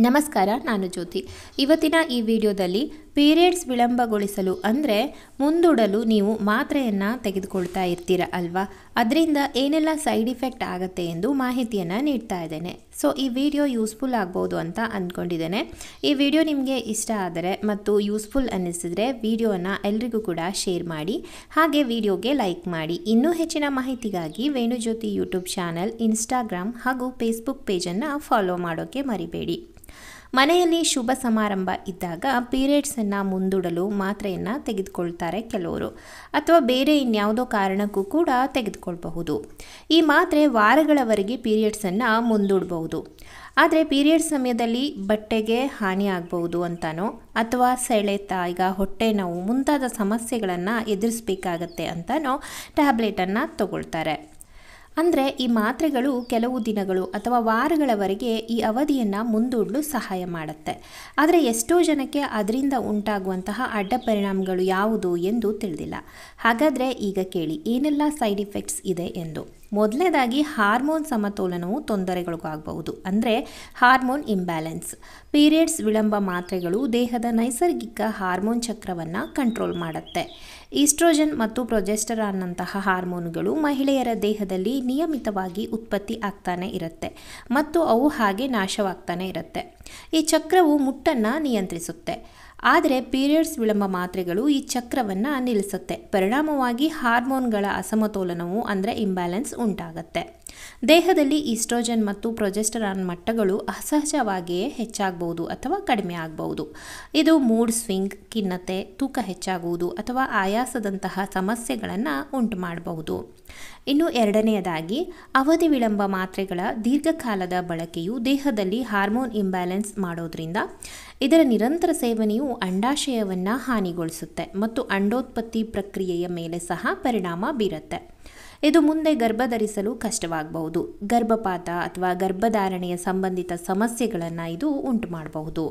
ನಮಸ್ಕಾರ, ನಾನು ಜ್ಯೋತಿ. ಇವತ್ತಿನ ಈ ವಿಡಿಯೋದಲ್ಲಿ ಪೀರಿಯಡ್ಸ್ ವಿಳಂಬಗೊಳಿಸಲು ಅಂದರೆ ಮುಂದೂಡಲು ನೀವು ಮಾತ್ರೆಯನ್ನು ತೆಗೆದುಕೊಳ್ತಾ ಇರ್ತೀರ ಅಲ್ವಾ, ಅದರಿಂದ ಏನೆಲ್ಲ ಸೈಡ್ ಇಫೆಕ್ಟ್ ಆಗುತ್ತೆ ಎಂದು ಮಾಹಿತಿಯನ್ನು ನೀಡ್ತಾ ಇದ್ದೇನೆ. ಸೊ ಈ ವಿಡಿಯೋ ಯೂಸ್ಫುಲ್ ಆಗ್ಬೋದು ಅಂತ ಅಂದ್ಕೊಂಡಿದ್ದೇನೆ. ಈ ವಿಡಿಯೋ ನಿಮಗೆ ಇಷ್ಟ ಆದರೆ ಮತ್ತು ಯೂಸ್ಫುಲ್ ಅನ್ನಿಸಿದರೆ ವಿಡಿಯೋನ ಎಲ್ರಿಗೂ ಕೂಡ ಶೇರ್ ಮಾಡಿ, ಹಾಗೆ ವಿಡಿಯೋಗೆ ಲೈಕ್ ಮಾಡಿ. ಇನ್ನೂ ಹೆಚ್ಚಿನ ಮಾಹಿತಿಗಾಗಿ ವೇಣುಜ್ಯೋತಿ ಯೂಟ್ಯೂಬ್ ಚಾನಲ್, ಇನ್ಸ್ಟಾಗ್ರಾಮ್ ಹಾಗೂ ಫೇಸ್ಬುಕ್ ಪೇಜನ್ನು ಫಾಲೋ ಮಾಡೋಕ್ಕೆ ಮರಿಬೇಡಿ. ಮನೆಯಲ್ಲಿ ಶುಭ ಸಮಾರಂಭ ಇದ್ದಾಗ ಪೀರಿಯಡ್ಸನ್ನು ಮುಂದೂಡಲು ಮಾತ್ರೆಯನ್ನು ತೆಗೆದುಕೊಳ್ತಾರೆ ಕೆಲವರು, ಅಥವಾ ಬೇರೆ ಇನ್ಯಾವುದೋ ಕಾರಣಕ್ಕೂ ಕೂಡ ತೆಗೆದುಕೊಳ್ಬಹುದು. ಈ ಮಾತ್ರೆ ವಾರಗಳವರೆಗೆ ಪೀರಿಯಡ್ಸನ್ನು ಮುಂದೂಡಬಹುದು. ಆದರೆ ಪೀರಿಯಡ್ಸ್ ಸಮಯದಲ್ಲಿ ಬಟ್ಟೆಗೆ ಹಾನಿ ಆಗಬಹುದು ಅಂತನೋ ಅಥವಾ ಸೆಳೆತ, ಈಗ ಹೊಟ್ಟೆ ನೋವು ಮುಂತಾದ ಸಮಸ್ಯೆಗಳನ್ನು ಎದುರಿಸಬೇಕಾಗತ್ತೆ ಅಂತನೋ ಟ್ಯಾಬ್ಲೆಟನ್ನು ತಗೊಳ್ತಾರೆ. ಅಂದರೆ ಈ ಮಾತ್ರೆಗಳು ಕೆಲವು ದಿನಗಳು ಅಥವಾ ವಾರಗಳವರೆಗೆ ಈ ಅವಧಿಯನ್ನು ಮುಂದೂಡಲು ಸಹಾಯ ಮಾಡುತ್ತೆ. ಆದರೆ ಎಷ್ಟೋ ಜನಕ್ಕೆ ಅದರಿಂದ ಉಂಟಾಗುವಂತಹ ಅಡ್ಡ ಪರಿಣಾಮಗಳು ಯಾವುದು ಎಂದು ತಿಳಿದಿಲ್ಲ. ಹಾಗಾದರೆ ಈಗ ಕೇಳಿ ಏನೆಲ್ಲ ಸೈಡ್ ಇಫೆಕ್ಟ್ಸ್ ಇದೆ ಎಂದು. ಮೊದಲನೇದಾಗಿ ಹಾರ್ಮೋನ್ ಸಮತೋಲನವು ತೊಂದರೆಗಳಿಗಾಗಬಹುದು, ಅಂದರೆ ಹಾರ್ಮೋನ್ ಇಂಬ್ಯಾಲೆನ್ಸ್. ಪೀರಿಯಡ್ಸ್ ವಿಳಂಬ ಮಾತ್ರೆಗಳು ದೇಹದ ನೈಸರ್ಗಿಕ ಹಾರ್ಮೋನ್ ಚಕ್ರವನ್ನು ಕಂಟ್ರೋಲ್ ಮಾಡುತ್ತೆ. ಈಸ್ಟ್ರೋಜನ್ ಮತ್ತು ಪ್ರೊಜೆಸ್ಟರಾನ್ನಂತಹ ಹಾರ್ಮೋನುಗಳು ಮಹಿಳೆಯರ ದೇಹದಲ್ಲಿ ನಿಯಮಿತವಾಗಿ ಉತ್ಪತ್ತಿ ಆಗ್ತಾನೆ ಇರುತ್ತೆ ಮತ್ತು ಅವು ಹಾಗೆ ನಾಶವಾಗ್ತಾನೆ ಇರುತ್ತೆ. ಈ ಚಕ್ರವು ಮುಟ್ಟನ್ನು ನಿಯಂತ್ರಿಸುತ್ತೆ. ಆದರೆ ಪೀರಿಯಡ್ಸ್ ವಿಳಂಬ ಮಾತ್ರೆಗಳು ಈ ಚಕ್ರವನ್ನು ನಿಲ್ಲಿಸುತ್ತೆ. ಪರಿಣಾಮವಾಗಿ ಹಾರ್ಮೋನ್ಗಳ ಅಸಮತೋಲನವು ಅಂದರೆ ಇಂಬ್ಯಾಲೆನ್ಸ್ ಉಂಟಾಗುತ್ತೆ. ದೇಹದಲ್ಲಿ ಈಸ್ಟ್ರೋಜನ್ ಮತ್ತು ಪ್ರೊಜೆಸ್ಟರಾನ್ ಮಟ್ಟಗಳು ಅಸಹಜವಾಗಿಯೇ ಹೆಚ್ಚಾಗಬಹುದು ಅಥವಾ ಕಡಿಮೆ ಆಗಬಹುದು. ಇದು ಮೂಡ್ ಸ್ವಿಂಗ್, ಖಿನ್ನತೆ, ತೂಕ ಹೆಚ್ಚಾಗುವುದು ಅಥವಾ ಆಯಾಸದಂತಹ ಸಮಸ್ಯೆಗಳನ್ನು ಉಂಟು ಮಾಡಬಹುದು. ಇನ್ನು ಎರಡನೆಯದಾಗಿ, ಅವಧಿ ವಿಳಂಬ ಮಾತ್ರೆಗಳ ದೀರ್ಘಕಾಲದ ಬಳಕೆಯು ದೇಹದಲ್ಲಿ ಹಾರ್ಮೋನ್ ಇಂಬ್ಯಾಲೆನ್ಸ್ ಮಾಡೋದ್ರಿಂದ ಇದರ ನಿರಂತರ ಸೇವನೆಯು ಅಂಡಾಶಯವನ್ನು ಹಾನಿಗೊಳಿಸುತ್ತೆ ಮತ್ತು ಅಂಡೋತ್ಪತ್ತಿ ಪ್ರಕ್ರಿಯೆಯ ಮೇಲೆ ಸಹ ಪರಿಣಾಮ ಬೀರುತ್ತೆ. ಇದು ಮುಂದೆ ಗರ್ಭಧರಿಸಲು ಕಷ್ಟವಾಗಬಹುದು. ಗರ್ಭಪಾತ ಅಥವಾ ಗರ್ಭಧಾರಣೆಯ ಸಂಬಂಧಿತ ಸಮಸ್ಯೆಗಳನ್ನು ಇದು ಉಂಟು ಮಾಡಬಹುದು.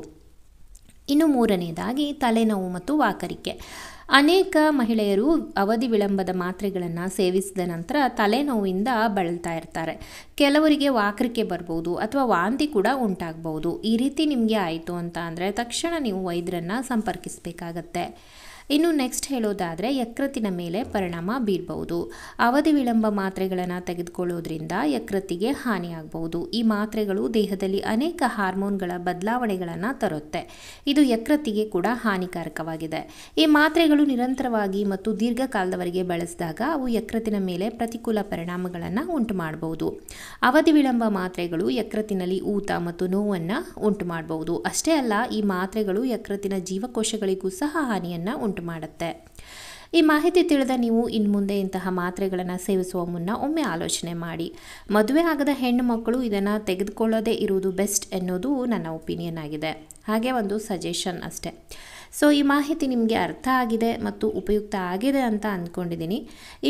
ಇನ್ನು ಮೂರನೆಯದಾಗಿ, ತಲೆನೋವು ಮತ್ತು ವಾಕರಿಕೆ. ಅನೇಕ ಮಹಿಳೆಯರು ಅವಧಿ ವಿಳಂಬದ ಮಾತ್ರೆಗಳನ್ನು ಸೇವಿಸಿದ ನಂತರ ತಲೆನೋವಿಂದ ಬಳಲ್ತಾ ಇರ್ತಾರೆ. ಕೆಲವರಿಗೆ ವಾಕರಿಕೆ ಬರ್ಬೋದು ಅಥವಾ ವಾಂತಿ ಕೂಡ ಉಂಟಾಗಬಹುದು. ಈ ರೀತಿ ನಿಮಗೆ ಆಯಿತು ಅಂತ ಅಂದರೆ ತಕ್ಷಣ ನೀವು ವೈದ್ಯರನ್ನು ಸಂಪರ್ಕಿಸಬೇಕಾಗತ್ತೆ. ಇನ್ನು ನೆಕ್ಸ್ಟ್ ಹೇಳೋದಾದರೆ, ಯಕೃತ್ತಿನ ಮೇಲೆ ಪರಿಣಾಮ ಬೀರಬಹುದು. ಅವಧಿ ವಿಳಂಬ ಮಾತ್ರೆಗಳನ್ನು ತೆಗೆದುಕೊಳ್ಳೋದ್ರಿಂದ ಯಕೃತ್ತಿಗೆ ಹಾನಿಯಾಗಬಹುದು. ಈ ಮಾತ್ರೆಗಳು ದೇಹದಲ್ಲಿ ಅನೇಕ ಹಾರ್ಮೋನ್ಗಳ ಬದಲಾವಣೆಗಳನ್ನು ತರುತ್ತೆ. ಇದು ಯಕೃತ್ತಿಗೆ ಕೂಡ ಹಾನಿಕಾರಕವಾಗಿದೆ. ಈ ಮಾತ್ರೆಗಳು ನಿರಂತರವಾಗಿ ಮತ್ತು ದೀರ್ಘಕಾಲದವರೆಗೆ ಬಳಸಿದಾಗ ಅವು ಯಕೃತ್ತಿನ ಮೇಲೆ ಪ್ರತಿಕೂಲ ಪರಿಣಾಮಗಳನ್ನು ಉಂಟು ಮಾಡಬಹುದು. ಅವಧಿ ವಿಳಂಬ ಮಾತ್ರೆಗಳು ಯಕೃತ್ತಿನಲ್ಲಿ ಊತ ಮತ್ತು ನೋವನ್ನು ಉಂಟು ಮಾಡಬಹುದು. ಅಷ್ಟೇ ಅಲ್ಲ, ಈ ಮಾತ್ರೆಗಳು ಯಕೃತ್ತಿನ ಜೀವಕೋಶಗಳಿಗೂ ಸಹ ಹಾನಿಯನ್ನು ಉಂಟು ಮಾಡುತ್ತೆ. ಈ ಮಾಹಿತಿ ತಿಳಿದ ನೀವು ಇನ್ನು ಮುಂದೆ ಇಂತಹ ಮಾತ್ರೆಗಳನ್ನು ಸೇವಿಸುವ ಮುನ್ನ ಒಮ್ಮೆ ಆಲೋಚನೆ ಮಾಡಿ. ಮದುವೆ ಆಗದ ಹೆಣ್ಣು ಮಕ್ಕಳು ಇದನ್ನು ತೆಗೆದುಕೊಳ್ಳೋದೇ ಇರುವುದು ಬೆಸ್ಟ್ ಎನ್ನುವುದು ನನ್ನ ಒಪಿನಿಯನ್ ಆಗಿದೆ, ಹಾಗೆ ಒಂದು ಸಜೆಷನ್ ಅಷ್ಟೇ. ಸೊ ಈ ಮಾಹಿತಿ ನಿಮಗೆ ಅರ್ಥ ಆಗಿದೆ ಮತ್ತು ಉಪಯುಕ್ತ ಆಗಿದೆ ಅಂತ ಅಂದ್ಕೊಂಡಿದ್ದೀನಿ.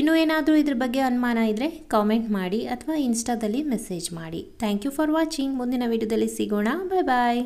ಇನ್ನೂ ಏನಾದರೂ ಇದ್ರ ಬಗ್ಗೆ ಅನುಮಾನ ಇದ್ದರೆ ಕಾಮೆಂಟ್ ಮಾಡಿ ಅಥವಾ ಇನ್ಸ್ಟಾದಲ್ಲಿ ಮೆಸೇಜ್ ಮಾಡಿ. Thank you for watching. ಮುಂದಿನ ವಿಡಿಯೋದಲ್ಲಿ ಸಿಗೋಣ. ಬಾಯ್ ಬಾಯ್.